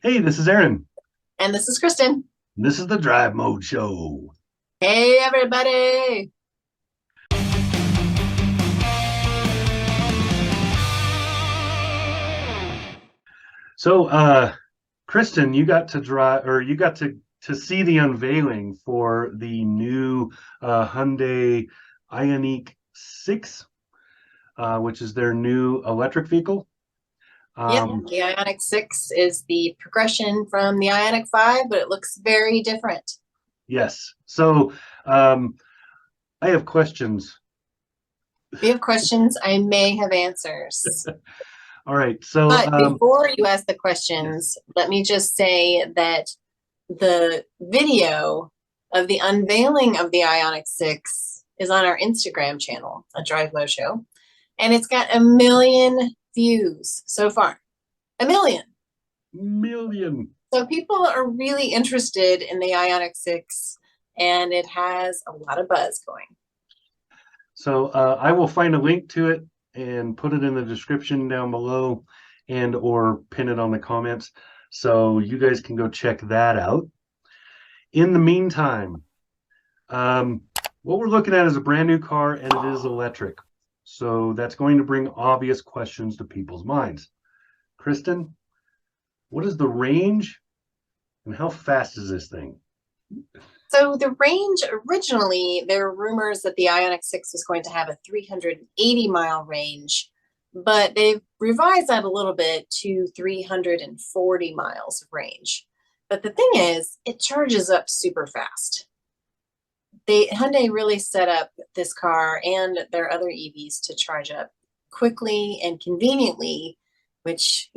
Hey, this is Aaron. And this is Kristen. This is the Drive Mode Show. Hey, everybody. So, Kristen, you got to drive, or you got to see the unveiling for the new Hyundai Ioniq 6, which is their new electric vehicle. Yep, Um, the Ioniq 6 is the progression from the Ioniq 5, but it looks very different. yes. So, um, I have questions. If you have questions, I may have answers. All right. So, But before you ask the yes. questions, let me just say that the video of the unveiling of the Ioniq 6 is on our Instagram channel, a Drive Mo Show, and it's got 1 million views so far. 1 million. Million. So people are really interested in the Ioniq 6, and it has a lot of buzz going. So I will find a link to it and put it in the description down below and or pin it on the comments so you guys can go check that out. In the meantime, um, what we're looking at is a brand new car and it is electric. So that's going to bring obvious questions to people's minds. Kristen, what is the range and how fast is this thing? So the range, originally, there were rumors that the Ioniq 6 was going to have a 380-mile range, but they've revised that a little bit to 340 miles of range. But the thing is, it charges up super fast. Hyundai really set up this car and their other EVs to charge up quickly and conveniently, which,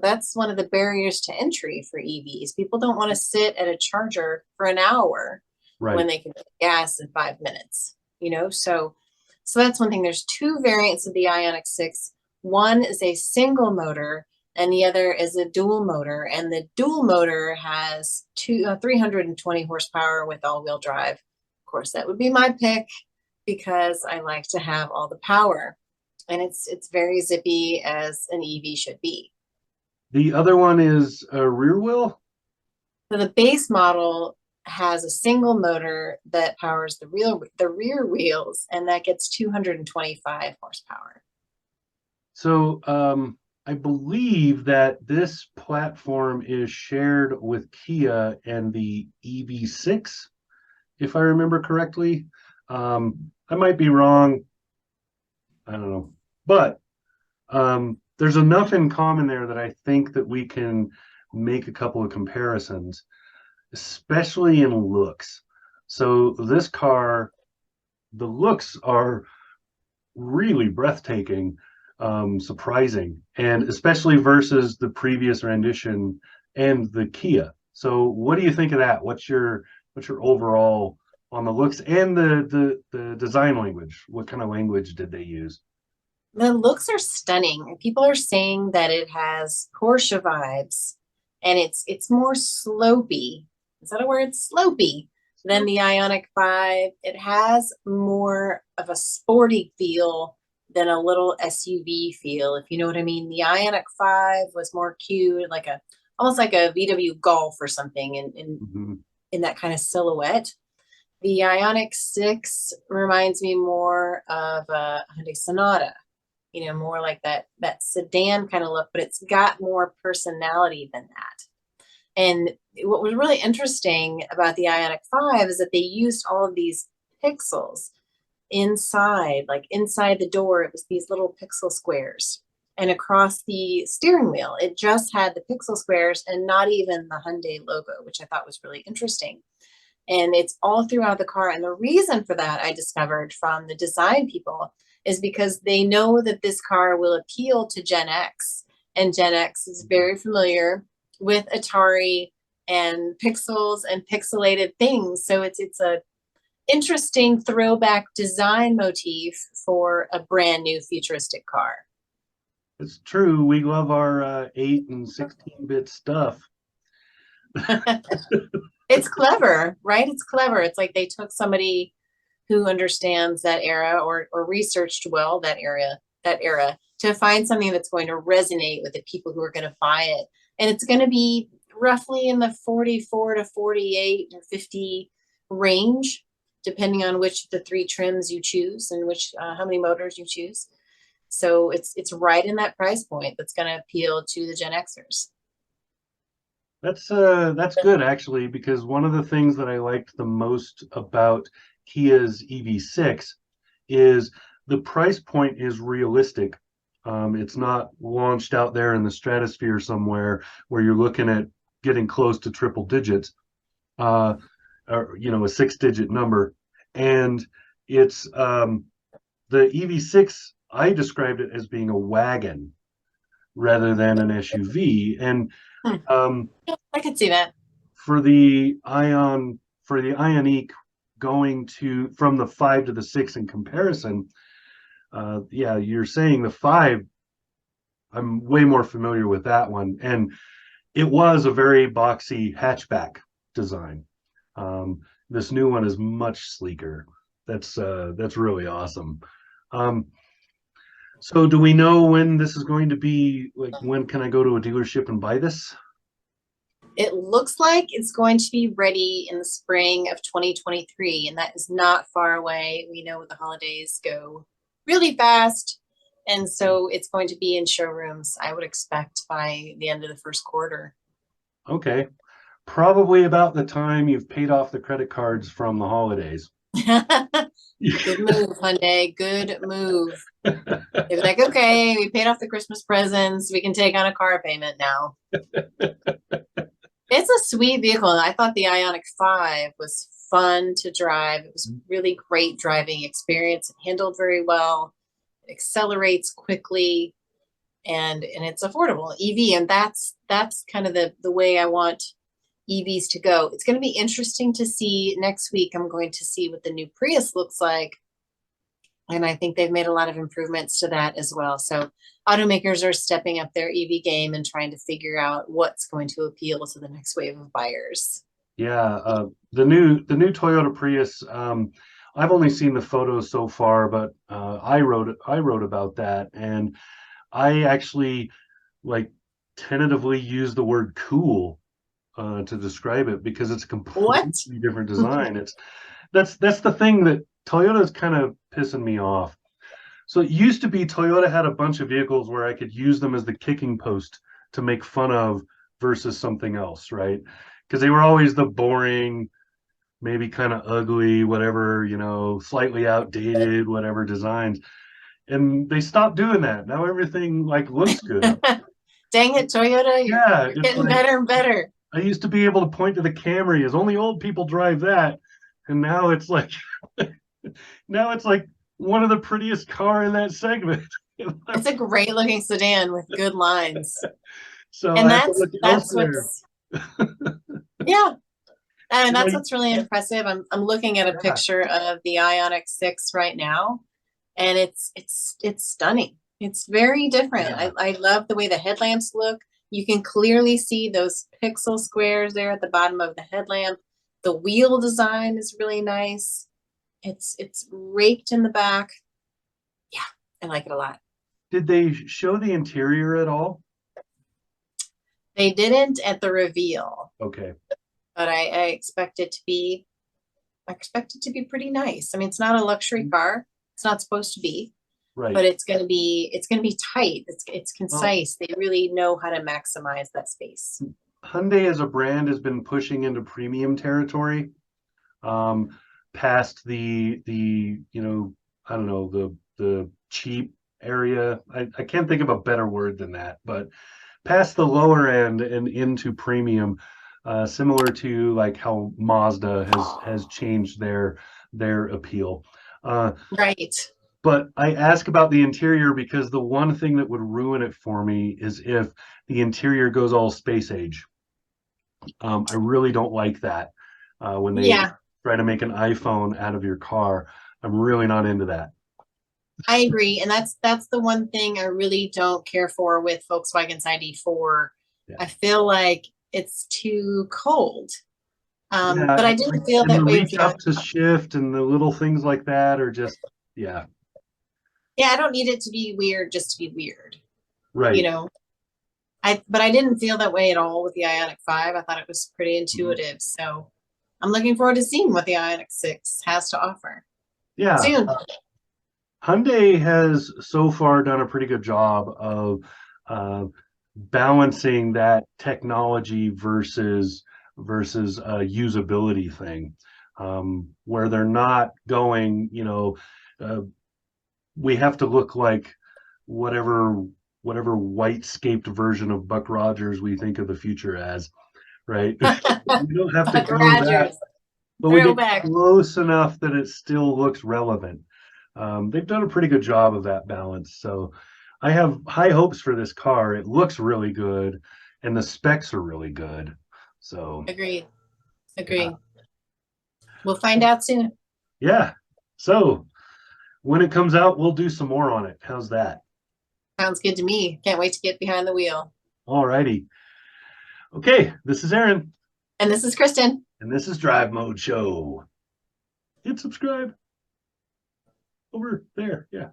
that's one of the barriers to entry for EVs. People don't want to sit at a charger for an hour when Right. they can get gas in 5 minutes, so that's one thing. There's two variants of the Ioniq 6. One is a single motor and the other is a dual motor. And the dual motor has 320 horsepower with all-wheel drive. Of course, that would be my pick because I like to have all the power. And it's very zippy as an EV should be. The other one is a rear wheel. So the base model has a single motor that powers the rear wheels, and that gets 225 horsepower. So I believe that this platform is shared with Kia and the EV6, if I remember correctly. I might be wrong. I don't know. But there's enough in common there that I think that we can make a couple of comparisons, especially in looks. So this car, the looks are really breathtaking, surprising, and especially versus the previous rendition and the Kia. So, what do you think of that? What's your overall on the looks and the design language? What kind of language did they use? The looks are stunning. People are saying that it has Porsche vibes, and it's more slopey. Is that a word? Slopey than the Ioniq 5. It has more of a sporty feel than a little SUV feel, if you know what I mean. The Ioniq 5 was more cute, like a almost like a VW Golf or something Mhm. in that kind of silhouette. The Ioniq 6 reminds me more of a Hyundai Sonata, more like that sedan kind of look, but it's got more personality than that. And what was really interesting about the Ioniq 5 is that they used all of these pixels inside, like inside the door, it was these little pixel squares. And across the steering wheel, it just had the pixel squares and not even the Hyundai logo, which I thought was really interesting. And it's all throughout the car. And the reason for that, I discovered from the design people, is because they know that this car will appeal to Gen X. And Gen X is very familiar with Atari and pixels and pixelated things. So it's a interesting throwback design motif for a brand new futuristic car. It's true. We love our 8 and 16-bit stuff. It's clever, right? It's clever. It's like they took somebody who understands that era or researched well that era to find something that's going to resonate with the people who are going to buy it. And it's going to be roughly in the 44 to 48 or 50 range, depending on which of the three trims you choose and which how many motors you choose. So it's right in that price point that's going to appeal to the Gen Xers. That's good actually, because one of the things that I liked the most about Kia's EV6 is the price point is realistic. It's not launched out there in the stratosphere somewhere where you're looking at getting close to triple digits, uh, or a six-digit number. And it's the EV6. I described it as being a wagon rather than an SUV, and Hmm. um, I could see that. for the Ioniq going to from the 5 to the 6 in comparison, yeah, you're saying the 5. I'm way more familiar with that one, and it was a very boxy hatchback design. This new one is much sleeker. That's really awesome. Um, so do we know when this is going to be? Like, when can I go to a dealership and buy this? It looks like it's going to be ready in the spring of 2023, and that is not far away. We know the holidays go really fast, and so it's going to be in showrooms, I would expect, by the end of the first quarter. Okay. Probably about the time you've paid off the credit cards from the holidays. Good move, Hyundai. Good move. They're like, okay, we paid off the Christmas presents. We can take on a car payment now. It's a sweet vehicle. I thought the Ioniq 5 was fun to drive. It was really great driving experience. It handled very well. It accelerates quickly, and it's affordable EV. And that's kind of the way I want EVs to go. It's going to be interesting to see next week. I'm going to see what the new Prius looks like. And I think they've made a lot of improvements to that as well. So automakers are stepping up their EV game and trying to figure out what's going to appeal to the next wave of buyers. Yeah, the new Toyota Prius. I've only seen the photos so far, but I wrote about that, and I actually like tentatively use the word cool to describe it because it's a What? completely different design. That's the thing that Toyota's kind of pissing me off. So it used to be Toyota had a bunch of vehicles where I could use them as the kicking post to make fun of versus something else, right? Because they were always the boring, maybe kind of ugly, whatever, slightly outdated, whatever designs. And they stopped doing that. Now everything like looks good. Dang it, Toyota, Yeah, you're it's getting like better and better. I used to be able to point to the Camry as only old people drive that, and now it's like now it's like one of the prettiest car in that segment. It's a great looking sedan with good lines. So And I have to that's look that's elsewhere. what's yeah. And You know, that's what's really impressive. I'm looking at a yeah, picture of the Ioniq 6 right now, and it's stunning. It's very different. yeah. I love the way the headlamps look. You can clearly see those pixel squares there at the bottom of the headlamp. The wheel design is really nice. It's raked in the back. Yeah, I like it a lot. Did they show the interior at all? They didn't at the reveal, Okay, but I expect it to be I expect it to be pretty nice. I mean, it's not a luxury car. It's not supposed to be, right. but it's gonna be tight. It's Well, concise. They really know how to maximize that space. Hyundai as a brand has been pushing into premium territory, um, past the I don't know, the cheap area. I can't think of a better word than that, but past the lower end and into premium, similar to like how Mazda has changed their appeal. Uh, Right. but I ask about the interior because the one thing that would ruin it for me is if the interior goes all space age. I really don't like that when they Yeah, try to make an iPhone out of your car. I'm really not into that. I agree. And that's the one thing I really don't care for with Volkswagen's ID4. Yeah, I feel like it's too cold. yeah, But I like, didn't feel and that the way with reach the up to shift and the little things like that are just, yeah, yeah, I don't need it to be weird just to be weird. You right. know, but I didn't feel that way at all with the Ioniq 5. I thought it was pretty Mhm. intuitive. So I'm looking forward to seeing what the Ioniq 6 has to offer Yeah, soon. Hyundai has so far done a pretty good job of uh, balancing that technology versus a usability thing, where they're not going, uh, we have to look like whatever whatever white-scaped version of Buck Rogers we think of the future as, right? We don't have to Buck go that, Rogers, but we get throwback. close enough that it still looks relevant. They've done a pretty good job of that balance. So I have high hopes for this car. It looks really good, and the specs are really good. So Agreed. yeah, Agreed. We'll find out soon. yeah. So when it comes out, we'll do some more on it. How's that? Sounds good to me. Can't wait to get behind the wheel. All righty. Okay, this is Aaron, And this is Kristen. and this is Drive Mode Show. Hit subscribe over there. Yeah.